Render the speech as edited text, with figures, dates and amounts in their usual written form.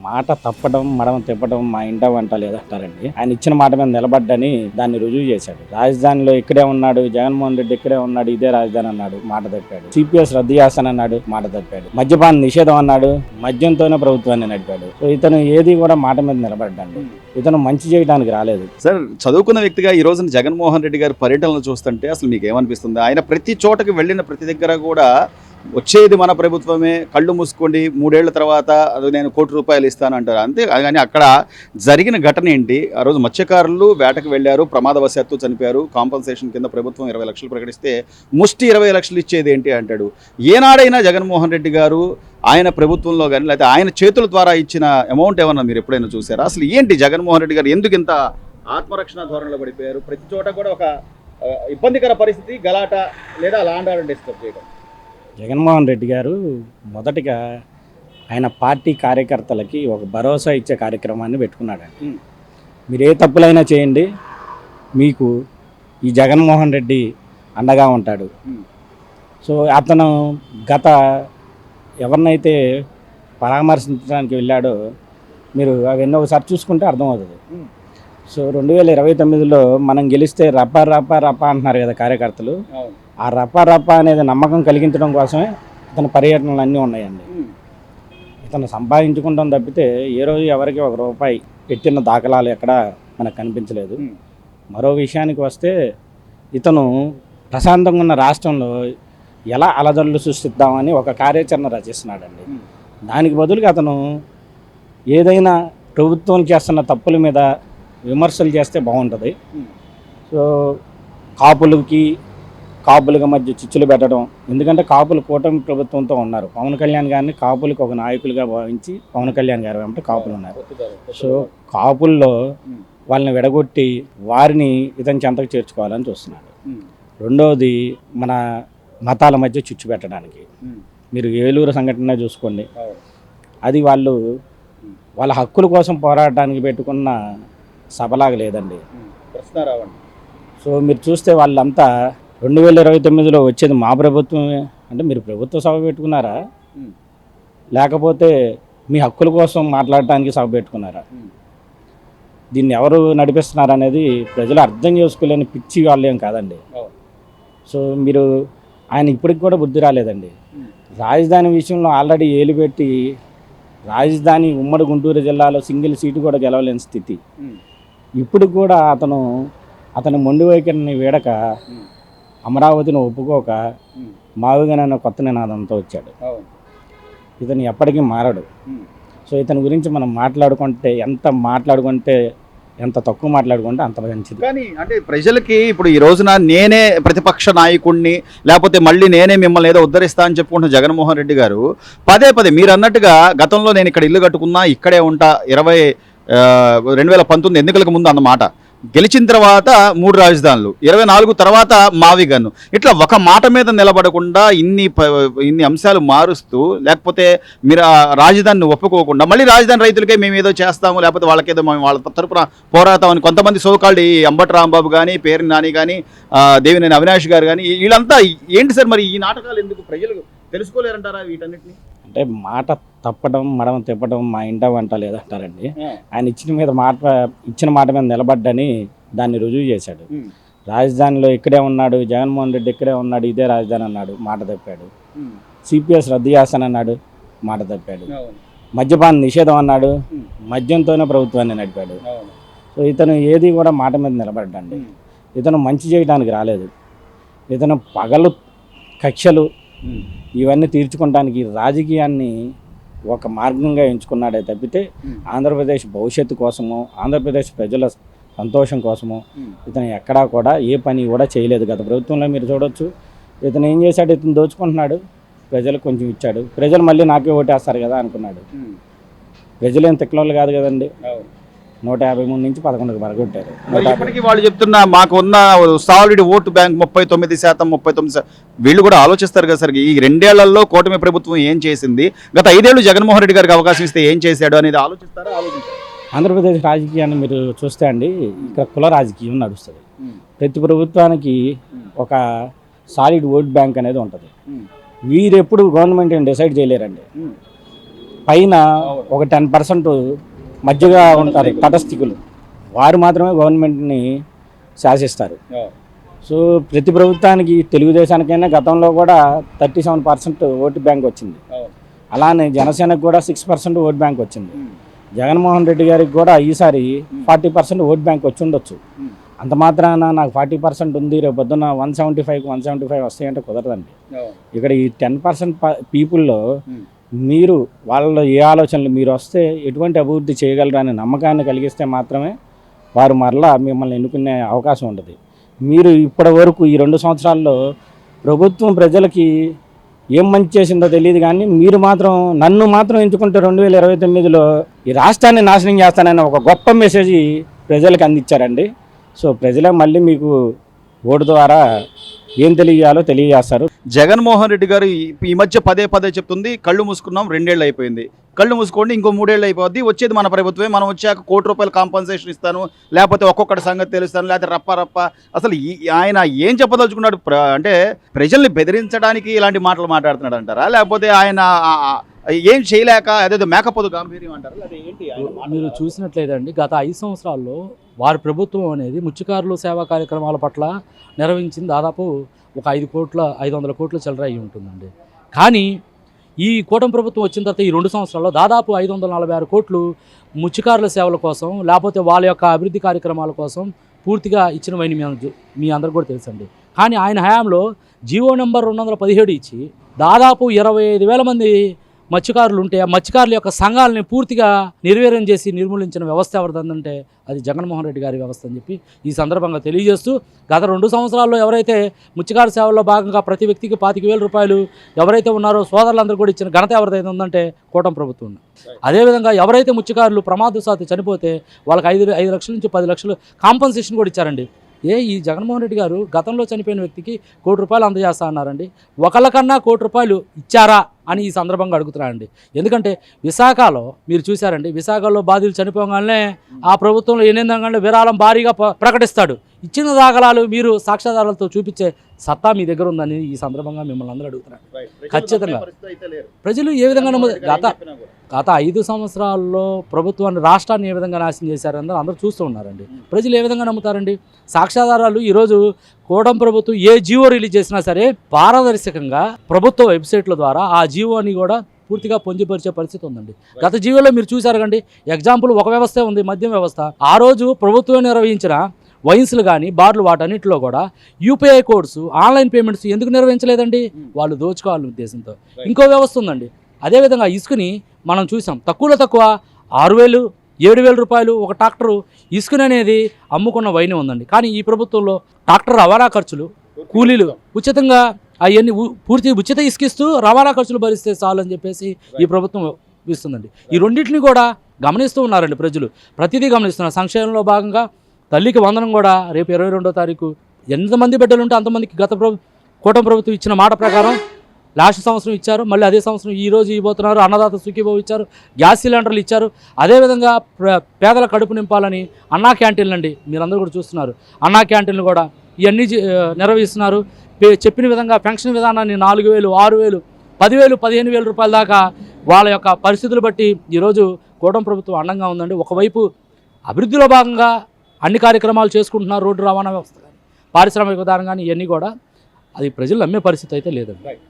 మాట తప్పడం మడమ తిప్పడం మా ఇంట వంట లేదంటారండి. ఆయన ఇచ్చిన మాట మీద నిలబడ్డని దాన్ని రుజువు చేశాడు. రాజధానిలో ఇక్కడే ఉన్నాడు, జగన్మోహన్ రెడ్డి ఇక్కడే ఉన్నాడు, ఇదే రాజధాని అన్నాడు, మాట తప్పాడు. సిపిఎస్ రద్దు చేస్తానన్నాడు, మాట తప్పాడు. మద్యపాన నిషేధం అన్నాడు, మద్యంతోనే ప్రభుత్వాన్ని నడిపాడు. సో ఇతను ఏది కూడా మాట మీద నిలబడ్డాడు. ఇతను మంచి చేయడానికి రాలేదు. సార్, చదువుకున్న వ్యక్తిగా ఈ రోజున జగన్మోహన్ రెడ్డి గారి పర్యటనలు చూస్తుంటే అసలు మీకు ఏమనిపిస్తుంది? ఆయన ప్రతి చోటకి వెళ్ళిన ప్రతి దగ్గర కూడా వచ్చేది మన ప్రభుత్వమే, కళ్ళు మూసుకోండి, 3 ఏళ్ల తర్వాత అది నేను ₹1 కోటి ఇస్తాను అంటారు అంతే. కానీ అక్కడ జరిగిన ఘటన ఏంటి? ఆ రోజు మత్స్యకారులు వేటకు వెళ్ళారు, ప్రమాదవశాత్తు చనిపోయారు. కాంపన్సేషన్ కింద ప్రభుత్వం 20 లక్షలు ప్రకటిస్తే ముష్టి 20 లక్షలు ఇచ్చేది ఏంటి అంటాడు. ఏనాడైనా జగన్మోహన్ రెడ్డి గారు ఆయన ప్రభుత్వంలో కానీ లేకపోతే ఆయన చేతుల ద్వారా ఇచ్చిన అమౌంట్ ఏమన్నా మీరు ఎప్పుడైనా చూసారా? అసలు ఏంటి జగన్మోహన్ రెడ్డి గారు ఎందుకు ఇంత ఆత్మరక్షణ ధోరణిలో పడిపోయారు? ప్రతి చోట కూడా ఒక ఇబ్బందికర పరిస్థితి, గలాట లేదా లాండ్ ఆర్డర్ డిస్టర్బ్ చేయడం. జగన్మోహన్ రెడ్డి గారు మొదటిగా ఆయన పార్టీ కార్యకర్తలకి ఒక భరోసా ఇచ్చే కార్యక్రమాన్ని పెట్టుకున్నాడండి. మీరు ఏ తప్పులైనా చేయండి, మీకు ఈ జగన్మోహన్ రెడ్డి అండగా ఉంటాడు. సో అతను గత ఎవరినైతే పరామర్శించడానికి వెళ్ళాడో మీరు అవన్నీ ఒకసారి చూసుకుంటే అర్థమవుతుంది. సో 2029లో మనం గెలిస్తే రప్ప రప్ప రప్ప అంటున్నారు కదా కార్యకర్తలు. ఆ రప్ప రప్ప అనేది నమ్మకం కలిగించడం కోసమే ఇతని పర్యటనలు అన్నీ ఉన్నాయండి. ఇతను సంపాదించుకుంటాం తప్పితే ఏ రోజు ఎవరికి ₹1 పెట్టిన దాఖలాలు ఎక్కడ మనకు కనిపించలేదు. మరో విషయానికి వస్తే ఇతను ప్రశాంతంగా ఉన్న రాష్ట్రంలో ఎలా అలజడులు సృష్టిద్దామని ఒక కార్యాచరణ రచిస్తున్నాడండి. దానికి బదులుగా అతను ఏదైనా ప్రభుత్వం చేస్తున్న తప్పుల మీద విమర్శలు చేస్తే బాగుంటుంది. సో కాపులుగా మధ్య చిచ్చులు పెట్టడం, ఎందుకంటే కాపులు కూటమి ప్రభుత్వంతో ఉన్నారు. పవన్ కళ్యాణ్ గారిని కాపులకు ఒక నాయకులుగా భావించి పవన్ కళ్యాణ్ గారు అంటే కాపులు ఉన్నారు. సో కాపుల్లో వాళ్ళని విడగొట్టి వారిని ఇతని చెంతకు చేర్చుకోవాలని చూస్తున్నాడు. రెండవది మన మతాల మధ్య చిచ్చు పెట్టడానికి. మీరు ఏలూరు సంఘటన చూసుకోండి, అది వాళ్ళ హక్కుల కోసం పోరాడడానికి పెట్టుకున్న సభలాగా లేదండి. సో మీరు చూస్తే వాళ్ళంతా 2029లో వచ్చేది మా ప్రభుత్వమే అంటే మీరు ప్రభుత్వ సభ పెట్టుకున్నారా, లేకపోతే మీ హక్కుల కోసం మాట్లాడటానికి సభ పెట్టుకున్నారా? దీన్ని ఎవరు నడిపిస్తున్నారు అనేది ప్రజలు అర్థం చేసుకోలేని పిచ్చి వాళ్ళు ఏం కాదండి. సో మీరు ఆయన ఇప్పటికి కూడా బుద్ధి రాలేదండి. రాజధాని విషయంలో ఆల్రెడీ ఏలు పెట్టి రాజధాని ఉమ్మడి గుంటూరు జిల్లాలో సింగిల్ సీటు కూడా గెలవలేని స్థితి. ఇప్పుడు కూడా అతని మొండి వైఖరిని వీడక అమరావతిని ఒప్పుకోక మావిగనన్న కొత్త నినాదంతో వచ్చాడు. ఇతను ఎప్పటికీ మారడు. సో ఇతని గురించి మనం ఎంత తక్కువ మాట్లాడుకుంటే అంత మంచిది. కానీ అంటే ప్రజలకి ఇప్పుడు ఈ రోజున నేనే ప్రతిపక్ష నాయకుడిని, లేకపోతే మళ్ళీ నేనే మిమ్మల్ని ఏదో ఉద్ధరిస్తా అని చెప్పుకుంటున్న జగన్మోహన్ రెడ్డి గారు పదే మీరు అన్నట్టుగా గతంలో నేను ఇక్కడ ఇల్లు కట్టుకున్నా, ఇక్కడే ఉంటా, 2019 ఎన్నికలకు ముందు అన్నమాట, గెలిచిన తర్వాత 3 రాజధానులు, 24 తర్వాత మావిగన్ను, ఇట్లా ఒక మాట మీద నిలబడకుండా ఇన్ని అంశాలు మారుస్తూ, లేకపోతే మీరు ఆ రాజధానిని ఒప్పుకోకుండా మళ్ళీ రాజధాని రైతులకే మేము ఏదో చేస్తాము, లేకపోతే వాళ్ళకేదో మేము వాళ్ళ తరపున పోరాడతామని కొంతమంది సోకాల్డ్ ఈ అంబటి రాంబాబు కానీ, పేరు నాని కానీ, దేవినేని అవినాష్ గారు కానీ, వీళ్ళంతా ఏంటి సార్ మరి ఈ నాటకాలు ఎందుకు? ప్రజలు తెలుసుకోలేరంటారా వీటన్నిటిని? అంటే మాట తప్పడం మడమ తిప్పడం మా ఇంట వంట లేదంటారండి. ఆయన ఇచ్చిన మాట మీద నిలబడ్డని దాన్ని రుజువు చేశాడు. రాజధానిలో ఇక్కడే ఉన్నాడు, జగన్మోహన్ రెడ్డి ఇక్కడే ఉన్నాడు, ఇదే రాజధాని అన్నాడు, మాట తప్పాడు. సిపిఎస్ రద్దు చేస్తానన్నాడు, మాట తప్పాడు. మద్యపాన నిషేధం అన్నాడు, మద్యంతోనే ప్రభుత్వాన్ని నడిపాడు. సో ఇతను ఏది కూడా మాట మీద నిలబడ్డండి. ఇతను మంచి చేయడానికి రాలేదు. ఇతను పగలు కక్షలు ఇవన్నీ తీర్చుకోవడానికి రాజకీయాన్ని ఒక మార్గంగా ఎంచుకున్నాడే తప్పితే ఆంధ్రప్రదేశ్ భవిష్యత్తు కోసము, ఆంధ్రప్రదేశ్ ప్రజల సంతోషం కోసము ఇతను ఎక్కడా కూడా ఏ పని కూడా చేయలేదు. గత ప్రభుత్వంలో మీరు చూడొచ్చు, ఇతను ఏం చేశాడు, ఇతను దోచుకుంటున్నాడు, ప్రజలకు కొంచెం ఇచ్చాడు, ప్రజలు మళ్ళీ నాకే ఓటేస్తారు కదా అనుకున్నాడు. ప్రజలేం తిక్కలోళ్ళు కాదు కదండి. 153 నుంచి 11కు పరగొట్టారు. ఇప్పటికీ వాళ్ళు చెప్తున్నా మాకు ఉన్న సాలిడ్ ఓటు బ్యాంక్ 39%. వీళ్ళు కూడా ఆలోచిస్తారు కదా సార్, ఈ 2 ఏళ్లలో కూటమి ప్రభుత్వం ఏం చేసింది, గత 5 ఏళ్ళు జగన్మోహన్ రెడ్డి గారికి అవకాశం ఇస్తే ఏం చేశాడు అనేది ఆలోచిస్తారా? ఆంధ్రప్రదేశ్ రాజకీయాన్ని మీరు చూస్తే అండి, ఇక్కడ కుల రాజకీయం నడుస్తుంది. ప్రతి ప్రభుత్వానికి ఒక సాలిడ్ ఓట్ బ్యాంక్ అనేది ఉంటుంది. వీరెప్పుడు గవర్నమెంట్ ఏం డిసైడ్ చేయలేరండి. పైన ఒక 10% మధ్యగా ఉంటారు తటస్థికులు, వారు మాత్రమే గవర్నమెంట్ని శాసిస్తారు. సో ప్రతి ప్రభుత్వానికి, తెలుగుదేశానికైనా గతంలో కూడా 37% ఓటు బ్యాంక్ వచ్చింది. అలానే జనసేనకు కూడా 6% ఓట్ బ్యాంక్ వచ్చింది. జగన్మోహన్ రెడ్డి గారికి కూడా ఈసారి 40% ఓట్ బ్యాంక్ వచ్చి ఉండొచ్చు. అంత మాత్రాన నాకు 40% ఉంది, రేపు పొద్దున్న 175 వస్తాయంటే కుదరదండి. ఇక్కడ ఈ 10% పీపుల్లో మీరు వాళ్ళలో ఏ ఆలోచనలు మీరు వస్తే ఎటువంటి అభివృద్ధి చేయగలరు అనే నమ్మకాన్ని కలిగిస్తే మాత్రమే వారు మరలా మిమ్మల్ని ఎన్నుకునే అవకాశం ఉంటుంది. మీరు ఇప్పటి వరకు ఈ 2 సంవత్సరాల్లో ప్రభుత్వం ప్రజలకి ఏం మంచి చేసిందో తెలియదు, కానీ మీరు మాత్రం నన్ను మాత్రం ఎంచుకుంటే 2029లో ఈ రాష్ట్రాన్ని నాశనం చేస్తానని ఒక గొప్ప మెసేజ్ ప్రజలకు అందించారండి. సో ప్రజలే మళ్ళీ మీకు ఓటు ద్వారా ఏం తెలియజేస్తారు. జగన్మోహన్ రెడ్డి గారు ఈ మధ్య పదే చెప్తుంది, కళ్ళు మూసుకున్నాం 2 ఏళ్ళు అయిపోయింది, కళ్ళు మూసుకోండి ఇంకో 3 ఏళ్ళు అయిపోద్ది, వచ్చేది మన ప్రభుత్వమే, మనం వచ్చాక ₹1 కోటి కాంపన్సేషన్ ఇస్తాను, లేకపోతే ఒక్కొక్కటి సంగతి తెలుస్తాను, లేకపోతే రప్ప. అసలు ఆయన ఏం చెప్పదలుచుకున్నాడు? అంటే ప్రజల్ని బెదిరించడానికి ఇలాంటి మాటలు మాట్లాడుతున్నాడు అంటారా, లేకపోతే ఆయన ఏం చేయలేక అదేదో మేకపోదు గాంభీర్యం అంటారు? మీరు చూసినట్లేదండి, గత 5 సంవత్సరాల్లో వారి ప్రభుత్వం అనేది ముత్యకారులు సేవా కార్యక్రమాల పట్ల నిర్వహించింది దాదాపు ఒక 500 కోట్ల చిల్లర అయి ఉంటుందండి. కానీ ఈ కూటమి ప్రభుత్వం వచ్చిన తర్వాత ఈ 2 సంవత్సరాల్లో దాదాపు 546 కోట్లు ముత్యకారుల సేవల కోసం, లేకపోతే వాళ్ళ యొక్క అభివృద్ధి కార్యక్రమాల కోసం పూర్తిగా ఇచ్చినవని మీ అందరికి కూడా తెలుసండి. కానీ ఆయన హయాంలో జీవో నెంబర్ 217 ఇచ్చి దాదాపు 25,000 మంది మత్స్యకారులు ఉంటే ఆ మత్స్యకారుల యొక్క సంఘాలని పూర్తిగా నిర్వీర్యం చేసి నిర్మూలించిన వ్యవస్థ ఎవరిదంటే అది జగన్మోహన్ రెడ్డి గారి వ్యవస్థ అని చెప్పి ఈ సందర్భంగా తెలియజేస్తూ, గత 2 సంవత్సరాల్లో ఎవరైతే ముత్స్యకారు సేవల్లో భాగంగా ప్రతి వ్యక్తికి ₹25,000 ఎవరైతే ఉన్నారో సోదరులందరూ కూడా ఇచ్చిన ఘనత ఎవరిదైతే ఉందంటే కూటమి ప్రభుత్వం. అదేవిధంగా ఎవరైతే ముత్స్యకారులు ప్రమాదవశాత్తు చనిపోతే వాళ్ళకి 5 లక్షల నుంచి 10 లక్షలు కాంపన్సేషన్ కూడా ఇచ్చారండి. ఈ జగన్మోహన్ రెడ్డి గారు గతంలో చనిపోయిన వ్యక్తికి ₹1 కోటి అందజేస్తా అన్నారండి. ఒకళ్ళకన్నా ₹1 కోటి ఇచ్చారా అని ఈ సందర్భంగా అడుగుతున్నారండి. ఎందుకంటే విశాఖలో మీరు చూశారండి, విశాఖలో బాధితులు చనిపోగానే ఆ ప్రభుత్వంలో 8 గంటల విరాళం భారీగా ప్రకటిస్తాడు. ఇచ్చిన దాఖలాలు మీరు సాక్ష్యాధారాలతో చూపించే సత్తా మీ దగ్గర ఉందని ఈ సందర్భంగా మిమ్మల్ని అందరూ అడుగుతున్నారు. ఖచ్చితంగా ప్రజలు ఏ విధంగా గత 5 సంవత్సరాల్లో ప్రభుత్వాన్ని, రాష్ట్రాన్ని ఏ విధంగా నాశనం చేశారని అందరూ చూస్తూ ఉన్నారండి. ప్రజలు ఏ విధంగా నమ్ముతారండి? సాక్ష్యాధారాలు ఈరోజు కూటమి ప్రభుత్వం ఏ జీవో రిలీజ్ చేసినా సరే పారదర్శకంగా ప్రభుత్వ వెబ్సైట్ల ద్వారా ఆ జీవోని కూడా పూర్తిగా పొందుపరిచే పరిస్థితి ఉందండి. గత జీవోలో మీరు చూశారు కండి, ఎగ్జాంపుల్ ఒక వ్యవస్థే ఉంది, మద్యం వ్యవస్థ. ఆ రోజు ప్రభుత్వం నిర్వహించిన వైన్స్లు కానీ బార్లు వాటన్నిటిలో కూడా యూపీఐ కోడ్స్, ఆన్లైన్ పేమెంట్స్ ఎందుకు నిర్వహించలేదండి? వాళ్ళు దోచుకోవాలనే ఉద్దేశంతో. ఇంకో వ్యవస్థ ఉందండి. అదేవిధంగా ఇసుకని మనం చూసాం, తక్కువ ₹6,000, ₹7,000 ఒక ట్రాక్టరు ఇసుకని అనేది అమ్ముకున్న వైనే ఉందండి. కానీ ఈ ప్రభుత్వంలో ట్రాక్టర్ రవాణా ఖర్చులు, కూలీలు ఉచితంగా అవన్నీ పూర్తి ఉచిత ఇసుకిస్తూ రవాణా ఖర్చులు భరిస్తే చాలు అని చెప్పేసి ఈ ప్రభుత్వం ఇస్తుందండి. ఈ రెండింటిని కూడా గమనిస్తూ ఉన్నారండి ప్రజలు, ప్రతిదీ గమనిస్తున్నారు. సంక్షేమంలో భాగంగా తల్లికి వందనం కూడా రేపు 22వ తారీఖు ఎంతమంది బిడ్డలు ఉంటే అంతమందికి గత కూటమి ప్రభుత్వం ఇచ్చిన మాట ప్రకారం లాస్ట్ సంవత్సరం ఇచ్చారు, మళ్ళీ అదే సంవత్సరం ఈరోజు ఇవ్వబోతున్నారు. అన్నదాత సుఖీభావ ఇచ్చారు, గ్యాస్ సిలిండర్లు ఇచ్చారు. అదేవిధంగా పేదల కడుపు నింపాలని అన్నా క్యాంటీన్లు అండి, మీరందరూ కూడా చూస్తున్నారు. అన్నా క్యాంటీన్లు కూడా ఇవన్నీ నిర్వహిస్తున్నారు. చెప్పిన విధంగా పెన్షన్ విధానాన్ని 4,000, 6,000, 10,000, ₹15,000 దాకా వాళ్ళ యొక్క పరిస్థితులు బట్టి ఈరోజు కూటమి ప్రభుత్వం అండంగా ఉందండి. ఒకవైపు అభివృద్ధిలో భాగంగా అన్ని కార్యక్రమాలు చేసుకుంటున్నారు, రోడ్డు రవాణా వ్యవస్థ కానీ, పారిశ్రామిక విధానం కానీ, ఇవన్నీ కూడా అది ప్రజలు నమ్మే పరిస్థితి అయితే లేదండి.